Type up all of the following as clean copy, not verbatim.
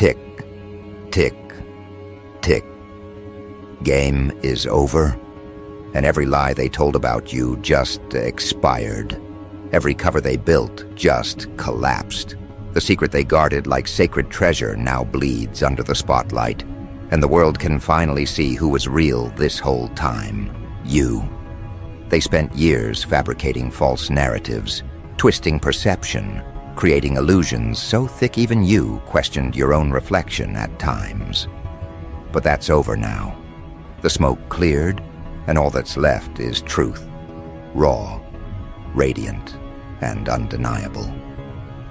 Tick, tick, tick. Game is over, and every lie they told about you just expired. Every cover they built just collapsed. The secret they guarded like sacred treasure now bleeds under the spotlight, and the world can finally see who was real this whole time. You. They spent years fabricating false narratives, twisting perception, creating illusions so thick even you questioned your own reflection at times. But that's over now. The smoke cleared, and all that's left is truth. Raw, radiant, and undeniable.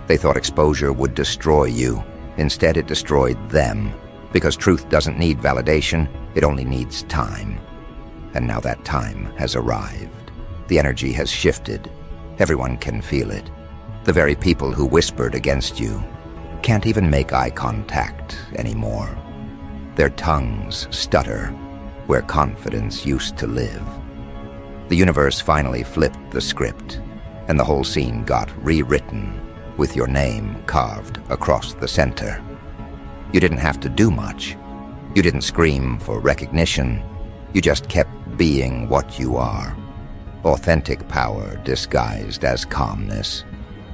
They thought exposure would destroy you. Instead, it destroyed them. Because truth doesn't need validation, it only needs time. And now that time has arrived. The energy has shifted. Everyone can feel it. The very people who whispered against you can't even make eye contact anymore. Their tongues stutter where confidence used to live. The universe finally flipped the script, and the whole scene got rewritten with your name carved across the center. You didn't have to do much. You didn't scream for recognition. You just kept being what you are. Authentic power disguised as calmness.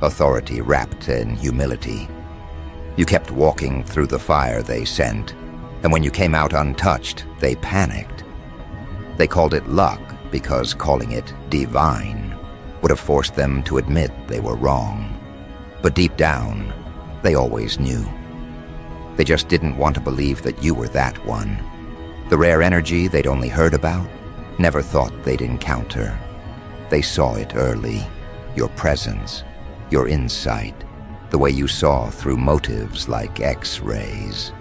Authority wrapped in humility. You kept walking through the fire they sent, and when you came out untouched, they panicked. They called it luck because calling it divine would have forced them to admit they were wrong. But deep down, they always knew. They just didn't want to believe that you were that one. The rare energy they'd only heard about, never thought they'd encounter. They saw it early, your presence, your insight, the way you saw through motives like X-rays.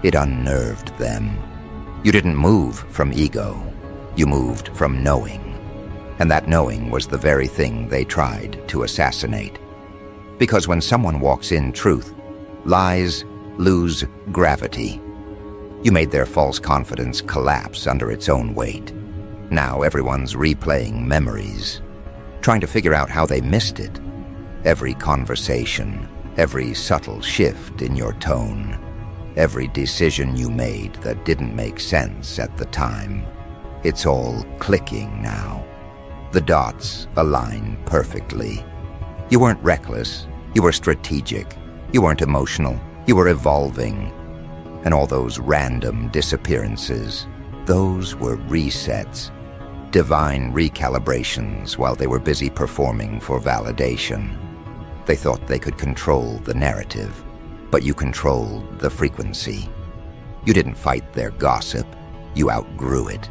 It unnerved them. You didn't move from ego. You moved from knowing. And that knowing was the very thing they tried to assassinate. Because when someone walks in truth, lies lose gravity. You made their false confidence collapse under its own weight. Now everyone's replaying memories, trying to figure out how they missed it. Every conversation, every subtle shift in your tone, every decision you made that didn't make sense at the time. It's all clicking now. The dots align perfectly. You weren't reckless. You were strategic. You weren't emotional. You were evolving. And all those random disappearances, those were resets. Divine recalibrations while they were busy performing for validation. They thought they could control the narrative, but you controlled the frequency. You didn't fight their gossip. You outgrew it.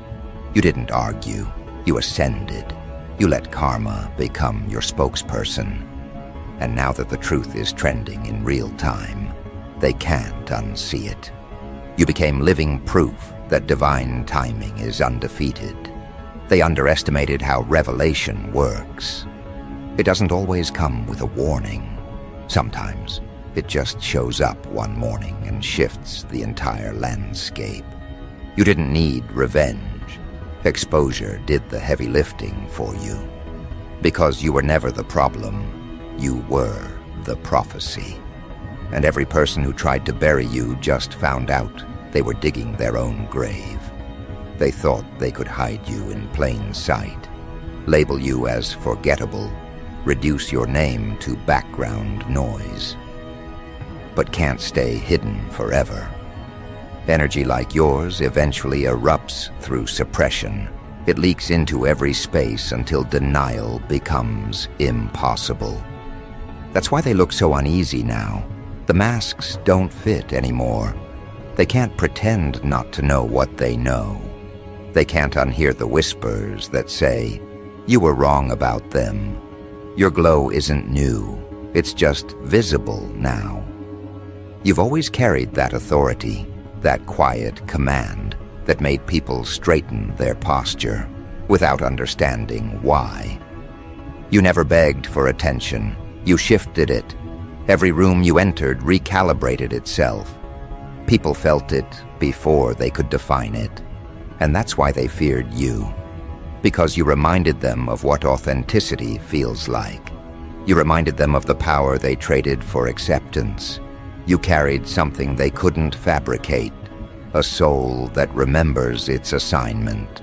You didn't argue. You ascended. You let karma become your spokesperson. And now that the truth is trending in real time, they can't unsee it. You became living proof that divine timing is undefeated. They underestimated how revelation works. It doesn't always come with a warning. Sometimes it just shows up one morning and shifts the entire landscape. You didn't need revenge. Exposure did the heavy lifting for you. Because you were never the problem, you were the prophecy. And every person who tried to bury you just found out they were digging their own grave. They thought they could hide you in plain sight, label you as forgettable, reduce your name to background noise. But can't stay hidden forever. Energy like yours eventually erupts through suppression. It leaks into every space until denial becomes impossible. That's why they look so uneasy now. The masks don't fit anymore. They can't pretend not to know what they know. They can't unhear the whispers that say, "You were wrong about them. Your glow isn't new. It's just visible now." You've always carried that authority, that quiet command that made people straighten their posture without understanding why. You never begged for attention. You shifted it. Every room you entered recalibrated itself. People felt it before they could define it. And that's why they feared you. Because you reminded them of what authenticity feels like. You reminded them of the power they traded for acceptance. You carried something they couldn't fabricate, a soul that remembers its assignment.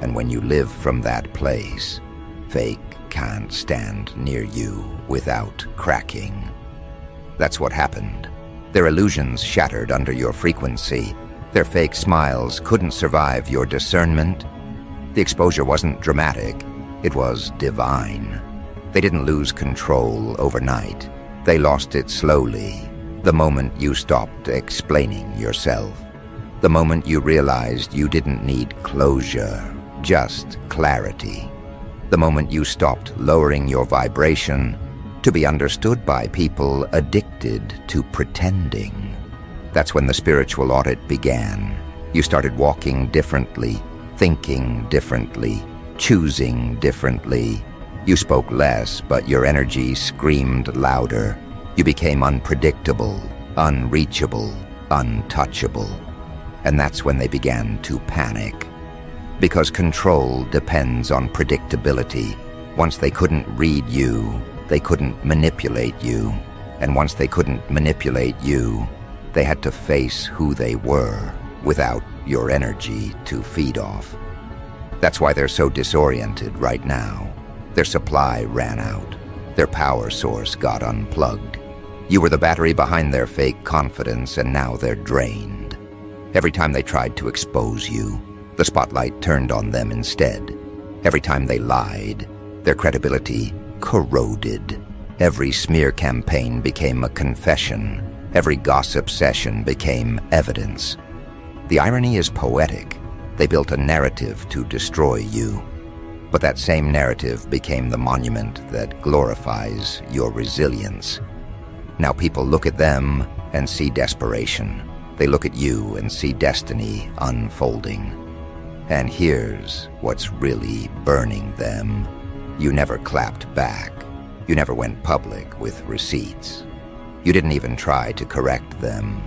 And when you live from that place, fake can't stand near you without cracking. That's what happened. Their illusions shattered under your frequency. Their fake smiles couldn't survive your discernment. The exposure wasn't dramatic, it was divine. They didn't lose control overnight. They lost it slowly, the moment you stopped explaining yourself. The moment you realized you didn't need closure, just clarity. The moment you stopped lowering your vibration to be understood by people addicted to pretending. That's when the spiritual audit began. You started walking differently, thinking differently, choosing differently. You spoke less, but your energy screamed louder. You became unpredictable, unreachable, untouchable. And that's when they began to panic. Because control depends on predictability. Once they couldn't read you, they couldn't manipulate you. And once they couldn't manipulate you, they had to face who they were without your energy to feed off. That's why they're so disoriented right now. Their supply ran out. Their power source got unplugged. You were the battery behind their fake confidence, and now they're drained. Every time they tried to expose you, the spotlight turned on them instead. Every time they lied, their credibility corroded. Every smear campaign became a confession. Every gossip session became evidence. The irony is poetic. They built a narrative to destroy you. But that same narrative became the monument that glorifies your resilience. Now people look at them and see desperation. They look at you and see destiny unfolding. And here's what's really burning them. You never clapped back. You never went public with receipts. You didn't even try to correct them.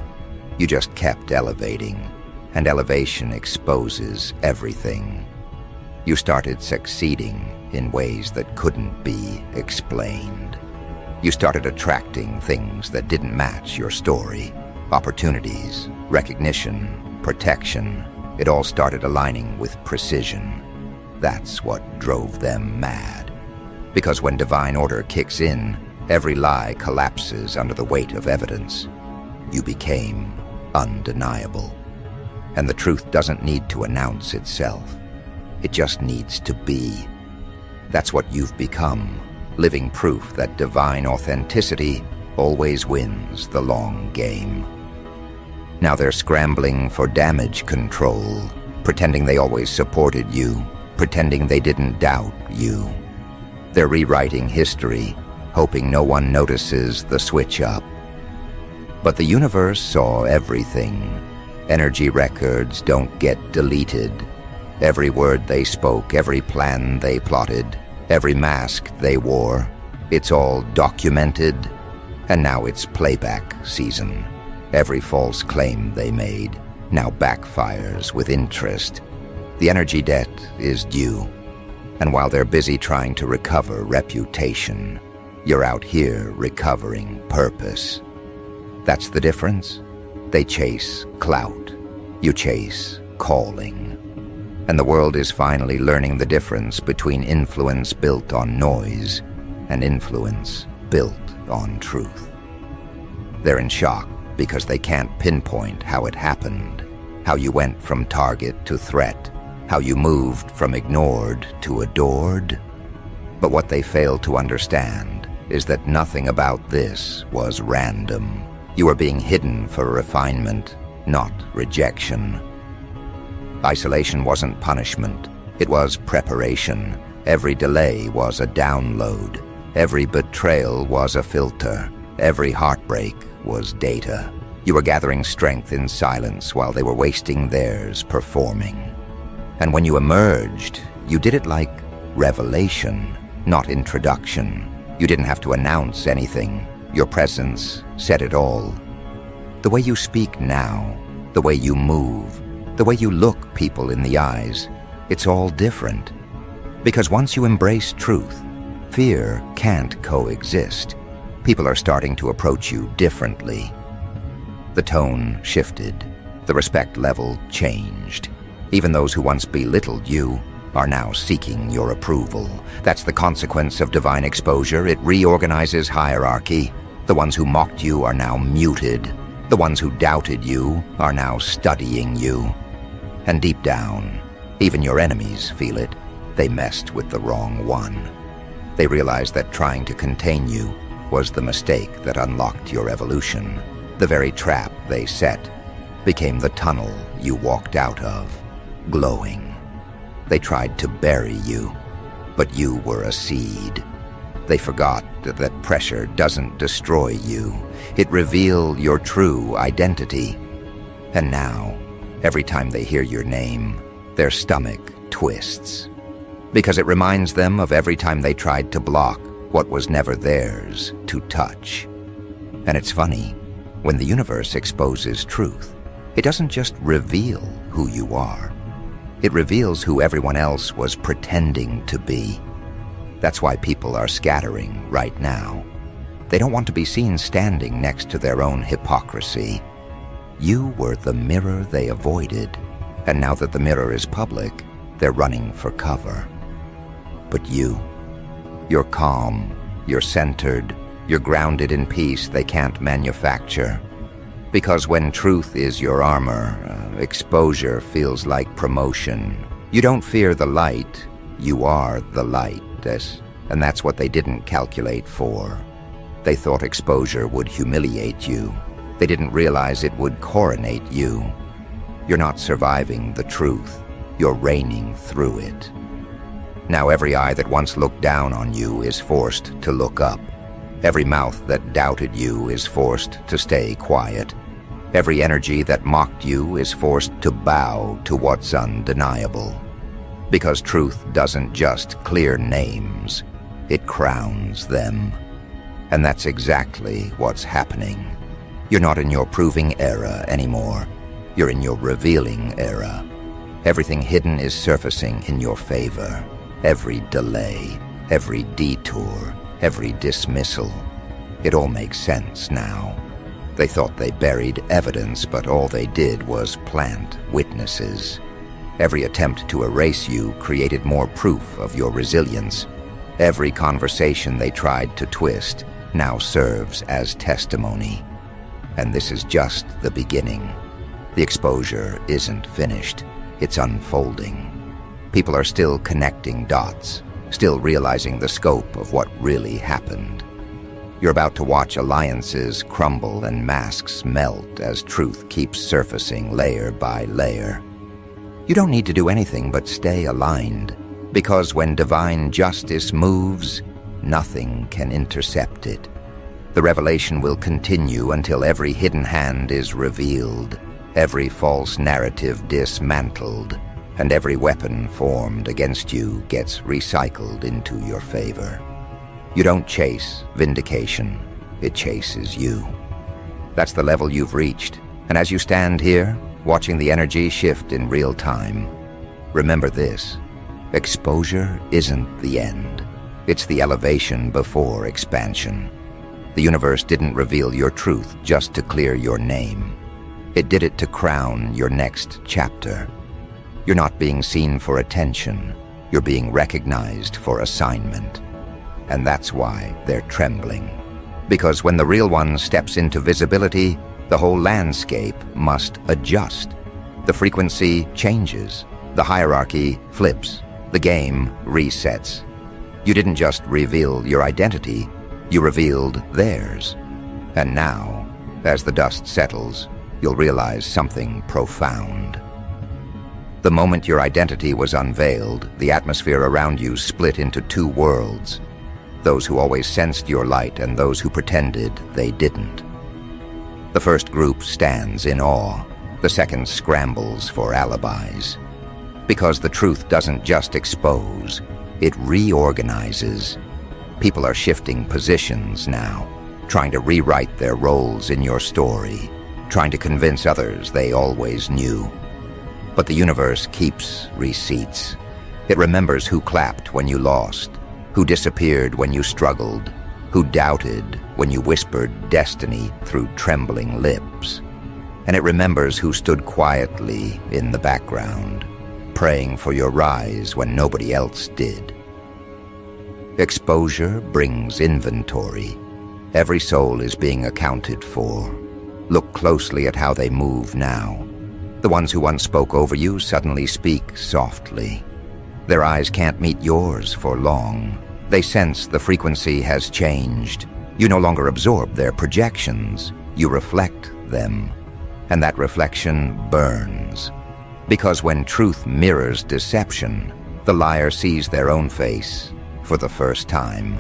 You just kept elevating, and elevation exposes everything. You started succeeding in ways that couldn't be explained. You started attracting things that didn't match your story. Opportunities, recognition, protection. It all started aligning with precision. That's what drove them mad. Because when divine order kicks in, every lie collapses under the weight of evidence. You became undeniable. And the truth doesn't need to announce itself. It just needs to be. That's what you've become, living proof that divine authenticity always wins the long game. Now they're scrambling for damage control, pretending they always supported you, pretending they didn't doubt you. They're rewriting history, hoping no one notices the switch up. But the universe saw everything. Energy records don't get deleted. Every word they spoke, every plan they plotted, every mask they wore, it's all documented, and now it's playback season. Every false claim they made now backfires with interest. The energy debt is due, and while they're busy trying to recover reputation, you're out here recovering purpose. That's the difference. They chase clout. You chase calling. And the world is finally learning the difference between influence built on noise and influence built on truth. They're in shock because they can't pinpoint how it happened, how you went from target to threat, how you moved from ignored to adored. But what they fail to understand is that nothing about this was random. You are being hidden for refinement, not rejection. Isolation wasn't punishment, it was preparation. Every delay was a download. Every betrayal was a filter. Every heartbreak was data. You were gathering strength in silence while they were wasting theirs performing. And when you emerged, you did it like revelation, not introduction. You didn't have to announce anything. Your presence said it all. The way you speak now, the way you move, the way you look people in the eyes, it's all different. Because once you embrace truth, fear can't coexist. People are starting to approach you differently. The tone shifted. The respect level changed. Even those who once belittled you are now seeking your approval. That's the consequence of divine exposure. It reorganizes hierarchy. The ones who mocked you are now muted. The ones who doubted you are now studying you. And deep down, even your enemies feel it. They messed with the wrong one. They realized that trying to contain you was the mistake that unlocked your evolution. The very trap they set became the tunnel you walked out of, glowing. They tried to bury you, but you were a seed. They forgot that pressure doesn't destroy you. It reveals your true identity. And now, every time they hear your name, their stomach twists. Because it reminds them of every time they tried to block what was never theirs to touch. And it's funny, when the universe exposes truth, it doesn't just reveal who you are. It reveals who everyone else was pretending to be. That's why people are scattering right now. They don't want to be seen standing next to their own hypocrisy. You were the mirror they avoided, and now that the mirror is public, they're running for cover. But you're calm, you're centered, you're grounded in peace they can't manufacture. Because when truth is your armor, exposure feels like promotion. You don't fear the light, you are the light. And that's what they didn't calculate for. They thought exposure would humiliate you. They didn't realize it would coronate you. You're not surviving the truth, you're reigning through it. Now every eye that once looked down on you is forced to look up. Every mouth that doubted you is forced to stay quiet. Every energy that mocked you is forced to bow to what's undeniable. Because truth doesn't just clear names, it crowns them. And that's exactly what's happening. You're not in your proving era anymore. You're in your revealing era. Everything hidden is surfacing in your favor. Every delay, every detour, every dismissal. It all makes sense now. They thought they buried evidence, but all they did was plant witnesses. Every attempt to erase you created more proof of your resilience. Every conversation they tried to twist now serves as testimony. And this is just the beginning. The exposure isn't finished. It's unfolding. People are still connecting dots, still realizing the scope of what really happened. You're about to watch alliances crumble and masks melt as truth keeps surfacing layer by layer. You don't need to do anything but stay aligned, because when divine justice moves, nothing can intercept it. The revelation will continue until every hidden hand is revealed, every false narrative dismantled, and every weapon formed against you gets recycled into your favor. You don't chase vindication, it chases you. That's the level you've reached, and as you stand here, watching the energy shift in real time, remember this: exposure isn't the end. It's the elevation before expansion. The universe didn't reveal your truth just to clear your name. It did it to crown your next chapter. You're not being seen for attention. You're being recognized for assignment. And that's why they're trembling. Because when the real one steps into visibility, the whole landscape must adjust. The frequency changes. The hierarchy flips. The game resets. You didn't just reveal your identity, you revealed theirs. And now, as the dust settles, you'll realize something profound. The moment your identity was unveiled, the atmosphere around you split into two worlds. Those who always sensed your light and those who pretended they didn't. The first group stands in awe. The second scrambles for alibis. Because the truth doesn't just expose, it reorganizes. People are shifting positions now, trying to rewrite their roles in your story, trying to convince others they always knew. But the universe keeps receipts. It remembers who clapped when you lost, who disappeared when you struggled, who doubted when you whispered destiny through trembling lips. and it remembers who stood quietly in the background, praying for your rise when nobody else did. Exposure brings inventory. Every soul is being accounted for. Look closely at how they move now. The ones who once spoke over you suddenly speak softly. Their eyes can't meet yours for long. They sense the frequency has changed. You no longer absorb their projections. You reflect them. And that reflection burns. Because when truth mirrors deception, the liar sees their own face for the first time.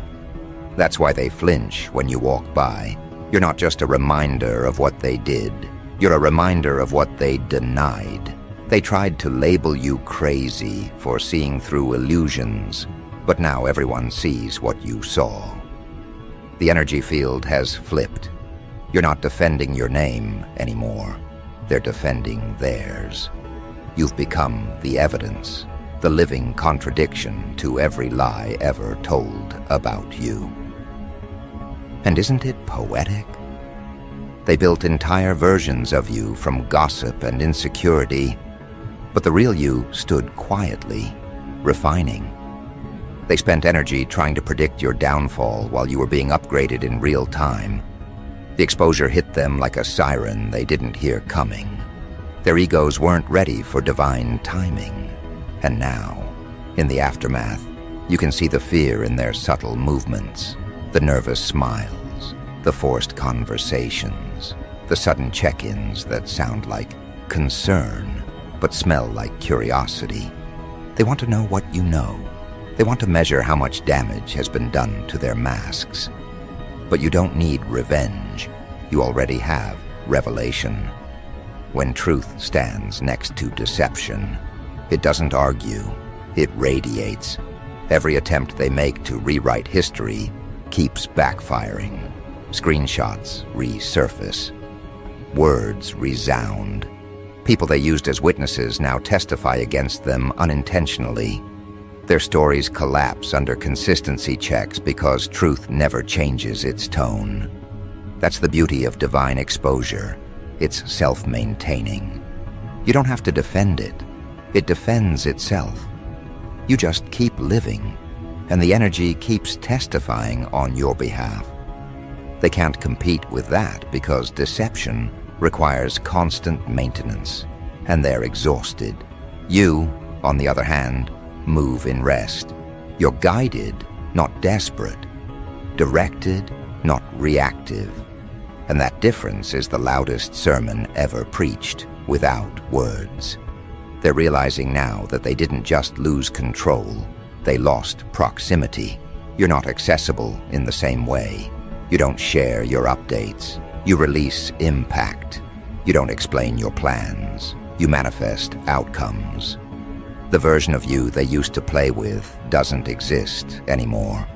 That's why they flinch when you walk by. You're not just a reminder of what they did. You're a reminder of what they denied. They tried to label you crazy for seeing through illusions, but now everyone sees what you saw. The energy field has flipped. You're not defending your name anymore. They're defending theirs. You've become the evidence, the living contradiction to every lie ever told about you. And isn't it poetic? They built entire versions of you from gossip and insecurity, but the real you stood quietly, refining. They spent energy trying to predict your downfall while you were being upgraded in real time. The exposure hit them like a siren they didn't hear coming. Their egos weren't ready for divine timing. And now, in the aftermath, you can see the fear in their subtle movements, the nervous smiles, the forced conversations, the sudden check-ins that sound like concern but smell like curiosity. They want to know what you know. They want to measure how much damage has been done to their masks. But you don't need revenge. You already have revelation. When truth stands next to deception, it doesn't argue, it radiates. Every attempt they make to rewrite history keeps backfiring. Screenshots resurface. Words resound. People they used as witnesses now testify against them unintentionally. Their stories collapse under consistency checks because truth never changes its tone. That's the beauty of divine exposure. It's self-maintaining. You don't have to defend it. It defends itself. You just keep living, and the energy keeps testifying on your behalf. They can't compete with that because deception requires constant maintenance, and they're exhausted. You, on the other hand, move in rest. You're guided, not desperate. Directed, not reactive. And that difference is the loudest sermon ever preached, without words. They're realizing now that they didn't just lose control, they lost proximity. You're not accessible in the same way. You don't share your updates. You release impact. You don't explain your plans. You manifest outcomes. The version of you they used to play with doesn't exist anymore.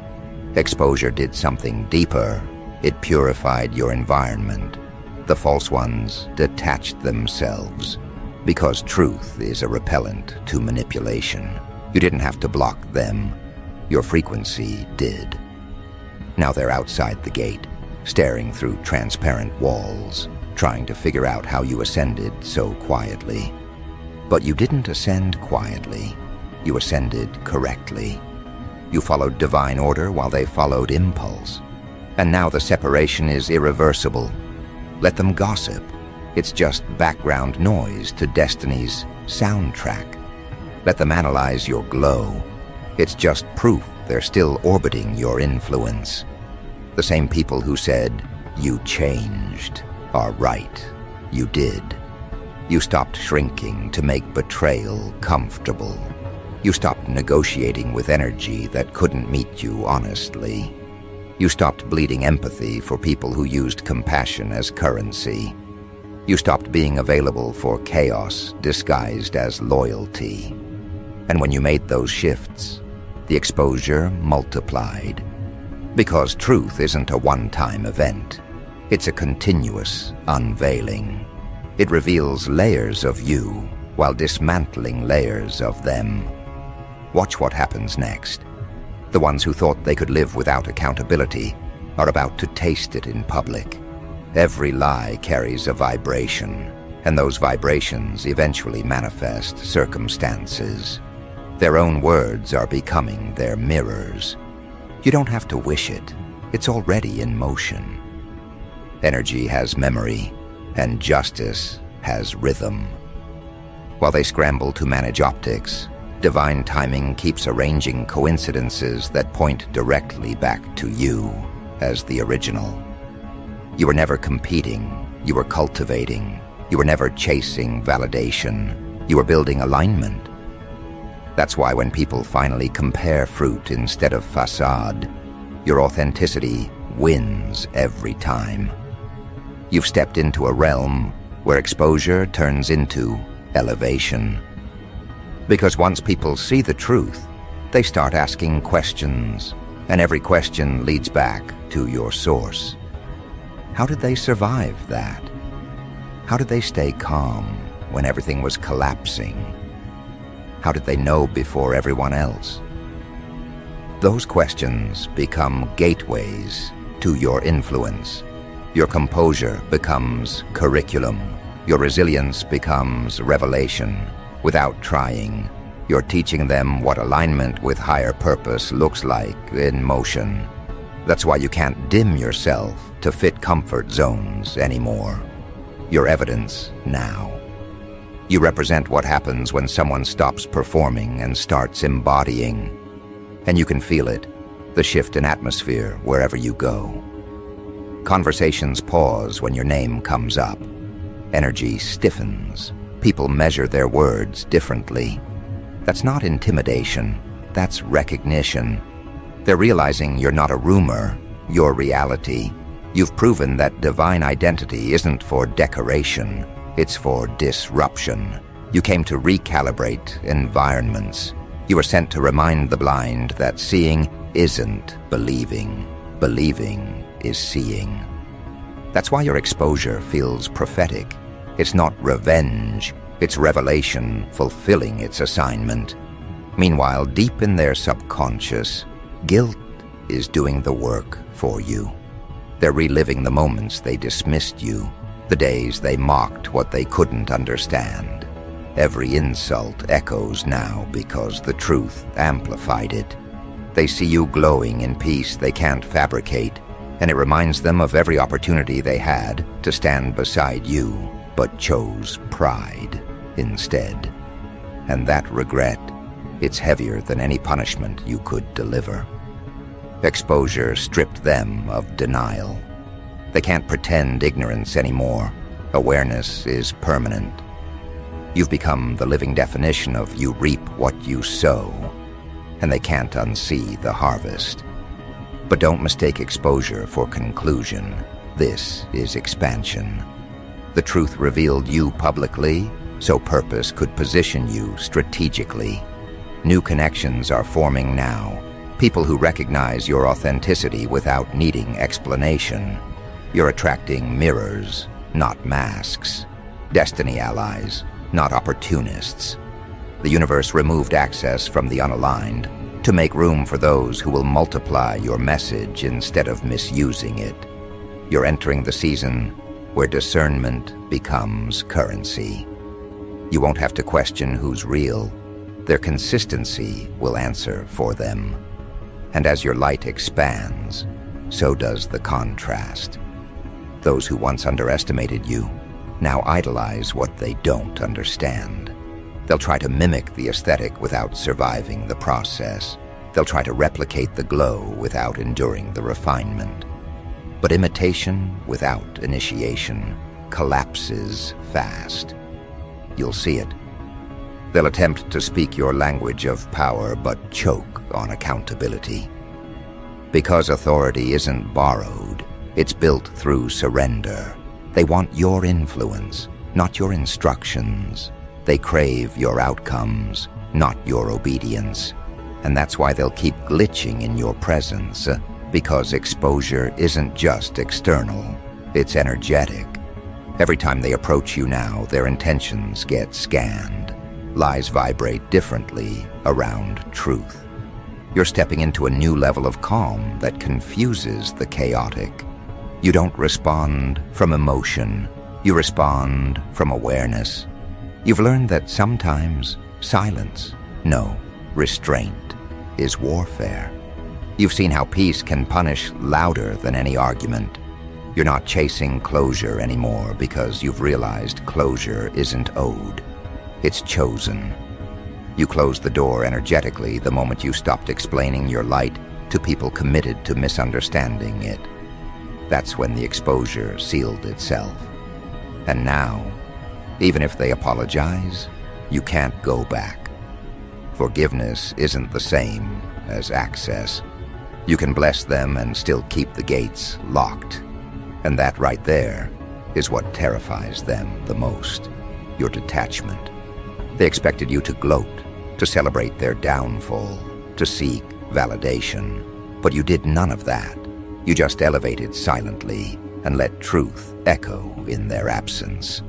Exposure did something deeper. It purified your environment. The false ones detached themselves. Because truth is a repellent to manipulation. You didn't have to block them. Your frequency did. Now they're outside the gate, staring through transparent walls, trying to figure out how you ascended so quietly. But you didn't ascend quietly. You ascended correctly. You followed divine order while they followed impulse. And now the separation is irreversible. Let them gossip. It's just background noise to destiny's soundtrack. Let them analyze your glow. It's just proof they're still orbiting your influence. The same people who said, "You changed," are right. You did. You stopped shrinking to make betrayal comfortable. You stopped negotiating with energy that couldn't meet you honestly. You stopped bleeding empathy for people who used compassion as currency. You stopped being available for chaos disguised as loyalty. And when you made those shifts, the exposure multiplied. Because truth isn't a one-time event. It's a continuous unveiling. It reveals layers of you while dismantling layers of them. Watch what happens next. The ones who thought they could live without accountability are about to taste it in public. Every lie carries a vibration. and those vibrations eventually manifest circumstances. Their own words are becoming their mirrors. You don't have to wish it. It's already in motion. Energy has memory, and justice has rhythm. While they scramble to manage optics, divine timing keeps arranging coincidences that point directly back to you as the original. You were never competing, you were cultivating. You were never chasing validation, you were building alignment. That's why when people finally compare fruit instead of facade, your authenticity wins every time. You've stepped into a realm where exposure turns into elevation. Because once people see the truth, they start asking questions, and every question leads back to your source. How did they survive that? How did they stay calm when everything was collapsing? How did they know before everyone else? Those questions become gateways to your influence. Your composure becomes curriculum. Your resilience becomes revelation. Without trying, you're teaching them what alignment with higher purpose looks like in motion. That's why you can't dim yourself to fit comfort zones anymore. You're evidence now. You represent what happens when someone stops performing and starts embodying. And you can feel it, the shift in atmosphere wherever you go. Conversations pause when your name comes up. Energy stiffens. People measure their words differently. That's not intimidation, that's recognition. They're realizing you're not a rumor, you're reality. You've proven that divine identity isn't for decoration, it's for disruption. You came to recalibrate environments. You were sent to remind the blind that seeing isn't believing. Believing is seeing. That's why your exposure feels prophetic. It's not revenge, it's revelation fulfilling its assignment. Meanwhile, deep in their subconscious, guilt is doing the work for you. They're reliving the moments they dismissed you, the days they mocked what they couldn't understand. Every insult echoes now because the truth amplified it. They see you glowing in peace they can't fabricate, and it reminds them of every opportunity they had to stand beside you, but chose pride instead. And that regret, it's heavier than any punishment you could deliver. Exposure stripped them of denial. They can't pretend ignorance anymore. Awareness is permanent. You've become the living definition of you reap what you sow, and they can't unsee the harvest. But don't mistake exposure for conclusion. This is expansion. The truth revealed you publicly, so purpose could position you strategically. New connections are forming now. People who recognize your authenticity without needing explanation. You're attracting mirrors, not masks. Destiny allies, not opportunists. The universe removed access from the unaligned to make room for those who will multiply your message instead of misusing it. You're entering the season where discernment becomes currency. You won't have to question who's real. Their consistency will answer for them. And as your light expands, so does the contrast. Those who once underestimated you now idolize what they don't understand. They'll try to mimic the aesthetic without surviving the process. They'll try to replicate the glow without enduring the refinement. But imitation without initiation collapses fast. You'll see it. They'll attempt to speak your language of power but choke on accountability. Because authority isn't borrowed, it's built through surrender. They want your influence, not your instructions. They crave your outcomes, not your obedience. And that's why they'll keep glitching in your presence, because exposure isn't just external, it's energetic. Every time they approach you now, their intentions get scanned. Lies vibrate differently around truth. You're stepping into a new level of calm that confuses the chaotic. You don't respond from emotion, You respond from awareness. You've learned that sometimes silence, no, restraint, is warfare. You've seen how peace can punish louder than any argument. You're not chasing closure anymore because you've realized closure isn't owed. It's chosen. You closed the door energetically the moment you stopped explaining your light to people committed to misunderstanding it. That's when the exposure sealed itself. And now, even if they apologize, you can't go back. Forgiveness isn't the same as access. You can bless them and still keep the gates locked. And that right there is what terrifies them the most, your detachment. They expected you to gloat, to celebrate their downfall, to seek validation. But you did none of that. You just elevated silently and let truth echo in their absence.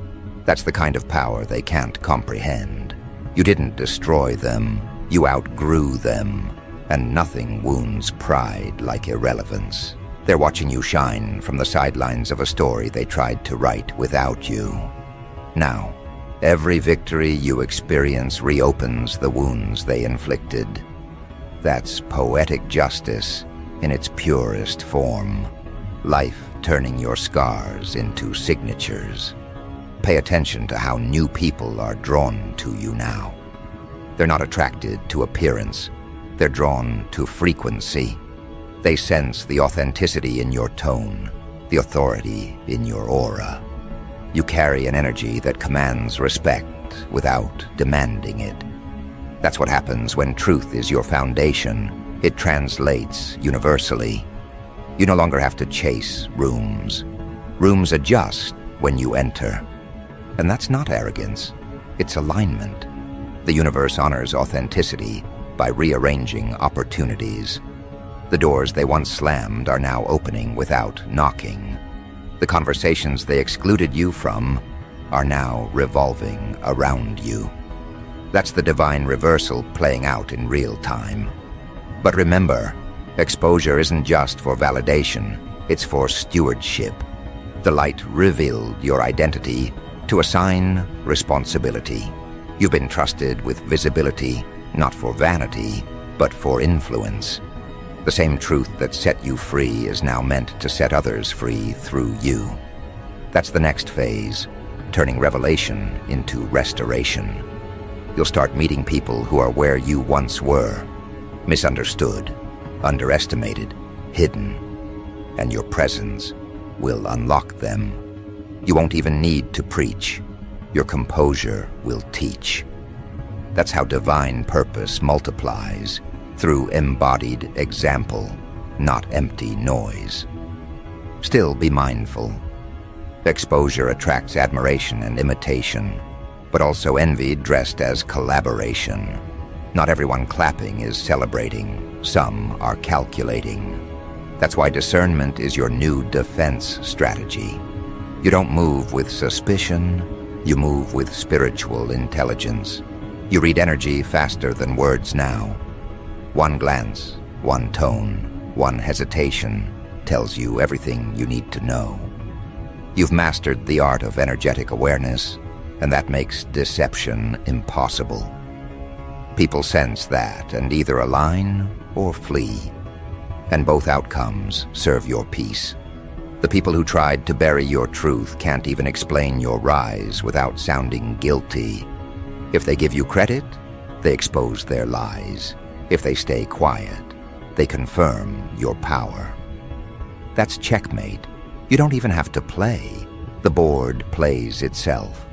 That's the kind of power they can't comprehend. You didn't destroy them, you outgrew them, and nothing wounds pride like irrelevance. They're watching you shine from the sidelines of a story they tried to write without you. Now, every victory you experience reopens the wounds they inflicted. That's poetic justice in its purest form. Life turning your scars into signatures. Pay attention to how new people are drawn to you now. They're not attracted to appearance. They're drawn to frequency. They sense the authenticity in your tone, the authority in your aura. You carry an energy that commands respect without demanding it. That's what happens when truth is your foundation. It translates universally. You no longer have to chase rooms. Rooms adjust when you enter. And that's not arrogance. It's alignment. The universe honors authenticity by rearranging opportunities. The doors they once slammed are now opening without knocking. The conversations they excluded you from are now revolving around you. That's the divine reversal playing out in real time. But remember, exposure isn't just for validation, it's for stewardship. The light revealed your identity to assign responsibility. You've been trusted with visibility, not for vanity, but for influence. The same truth that set you free is now meant to set others free through you. That's the next phase, turning revelation into restoration. You'll start meeting people who are where you once were, misunderstood, underestimated, hidden, and your presence will unlock them. You won't even need to preach. Your composure will teach. That's how divine purpose multiplies, through embodied example, not empty noise. Still be mindful. Exposure attracts admiration and imitation, but also envy dressed as collaboration. Not everyone clapping is celebrating. Some are calculating. That's why discernment is your new defense strategy. You don't move with suspicion, you move with spiritual intelligence. You read energy faster than words now. One glance, one tone, one hesitation tells you everything you need to know. You've mastered the art of energetic awareness, and that makes deception impossible. People sense that and either align or flee, and both outcomes serve your peace. The people who tried to bury your truth can't even explain your rise without sounding guilty. If they give you credit, they expose their lies. If they stay quiet, they confirm your power. That's checkmate. You don't even have to play. The board plays itself.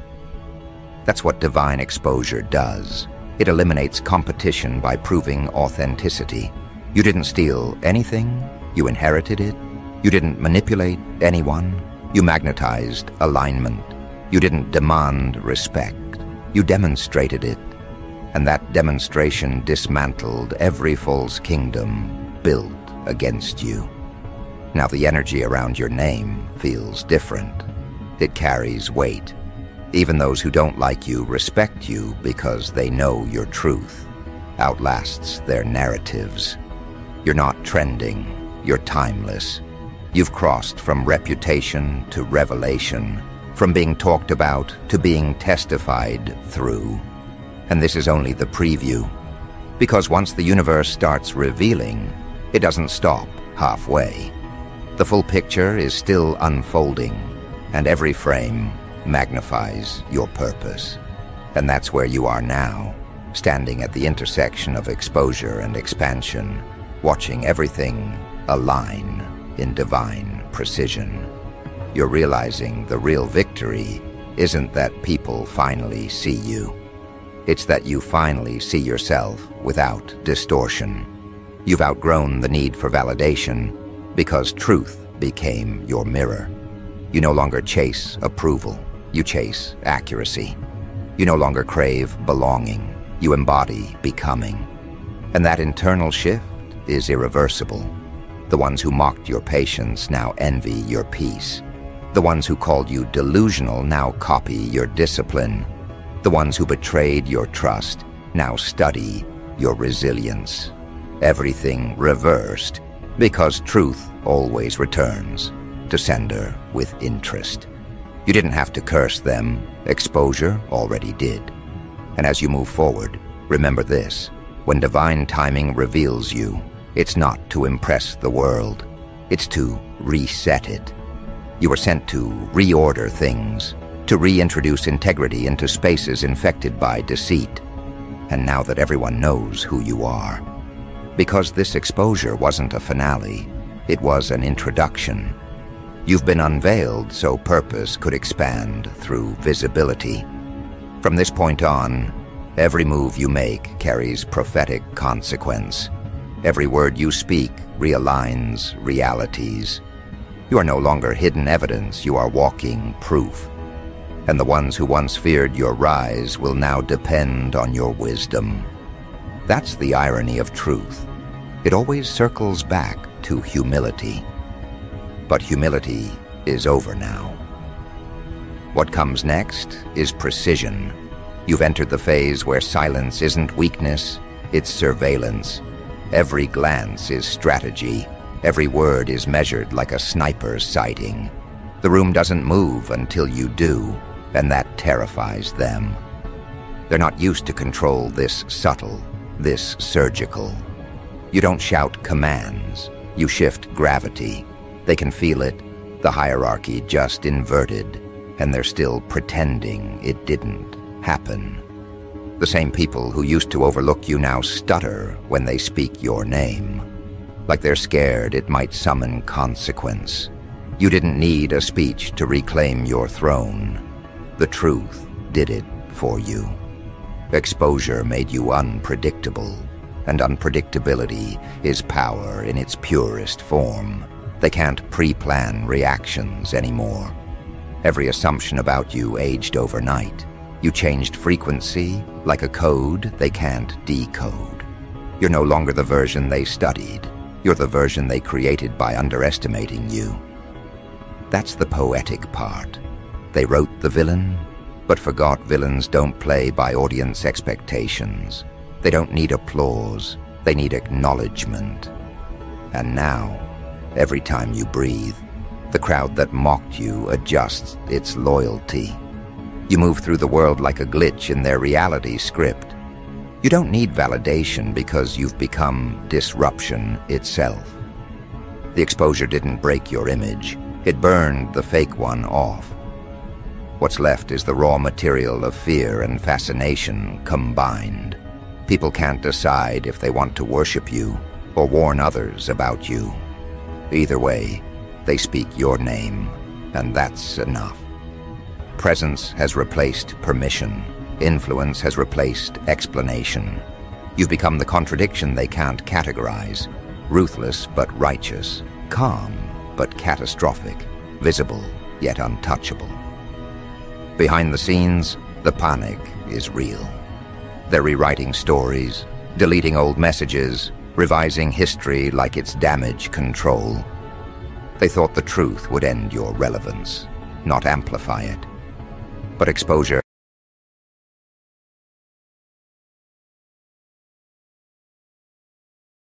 That's what divine exposure does. It eliminates competition by proving authenticity. You didn't steal anything, you inherited it. You didn't manipulate anyone, you magnetized alignment. You didn't demand respect, you demonstrated it. And that demonstration dismantled every false kingdom built against you. Now the energy around your name feels different. It carries weight. Even those who don't like you respect you because they know your truth outlasts their narratives. You're not trending, you're timeless. You've crossed from reputation to revelation, from being talked about to being testified through. And this is only the preview, because once the universe starts revealing, it doesn't stop halfway. The full picture is still unfolding, and every frame magnifies your purpose. And that's where you are now, standing at the intersection of exposure and expansion, watching everything align in divine precision. You're realizing the real victory isn't that people finally see you. It's that you finally see yourself without distortion. You've outgrown the need for validation because truth became your mirror. You no longer chase approval, you chase accuracy. You no longer crave belonging, you embody becoming. And that internal shift is irreversible. The ones who mocked your patience now envy your peace. The ones who called you delusional now copy your discipline. The ones who betrayed your trust now study your resilience. Everything reversed, because truth always returns to sender with interest. You didn't have to curse them, exposure already did. And as you move forward, remember this: when divine timing reveals you, it's not to impress the world, it's to reset it. You were sent to reorder things, to reintroduce integrity into spaces infected by deceit. And now that everyone knows who you are, because this exposure wasn't a finale, it was an introduction. You've been unveiled so purpose could expand through visibility. From this point on, every move you make carries prophetic consequence. Every word you speak realigns realities. You are no longer hidden evidence, you are walking proof. And the ones who once feared your rise will now depend on your wisdom. That's the irony of truth. It always circles back to humility. But humility is over now. What comes next is precision. You've entered the phase where silence isn't weakness, it's surveillance. Every glance is strategy. Every word is measured like a sniper's sighting. The room doesn't move until you do, and that terrifies them. They're not used to control this subtle, this surgical. You don't shout commands, you shift gravity. They can feel it, the hierarchy just inverted, and they're still pretending it didn't happen. The same people who used to overlook you now stutter when they speak your name, like they're scared it might summon consequence. You didn't need a speech to reclaim your throne. The truth did it for you. Exposure made you unpredictable, and unpredictability is power in its purest form. They can't pre-plan reactions anymore. Every assumption about you aged overnight. You changed frequency like a code they can't decode. You're no longer the version they studied. You're the version they created by underestimating you. That's the poetic part. They wrote the villain, but forgot villains don't play by audience expectations. They don't need applause, they need acknowledgement. And now, every time you breathe, the crowd that mocked you adjusts its loyalty. You move through the world like a glitch in their reality script. You don't need validation because you've become disruption itself. The exposure didn't break your image, it burned the fake one off. What's left is the raw material of fear and fascination combined. People can't decide if they want to worship you or warn others about you. Either way, they speak your name, and that's enough. Presence has replaced permission. Influence has replaced explanation. You've become the contradiction they can't categorize. Ruthless but righteous. Calm but catastrophic. Visible yet untouchable. Behind the scenes, the panic is real. They're rewriting stories, deleting old messages, revising history like it's damage control. They thought the truth would end your relevance, not amplify it. But exposure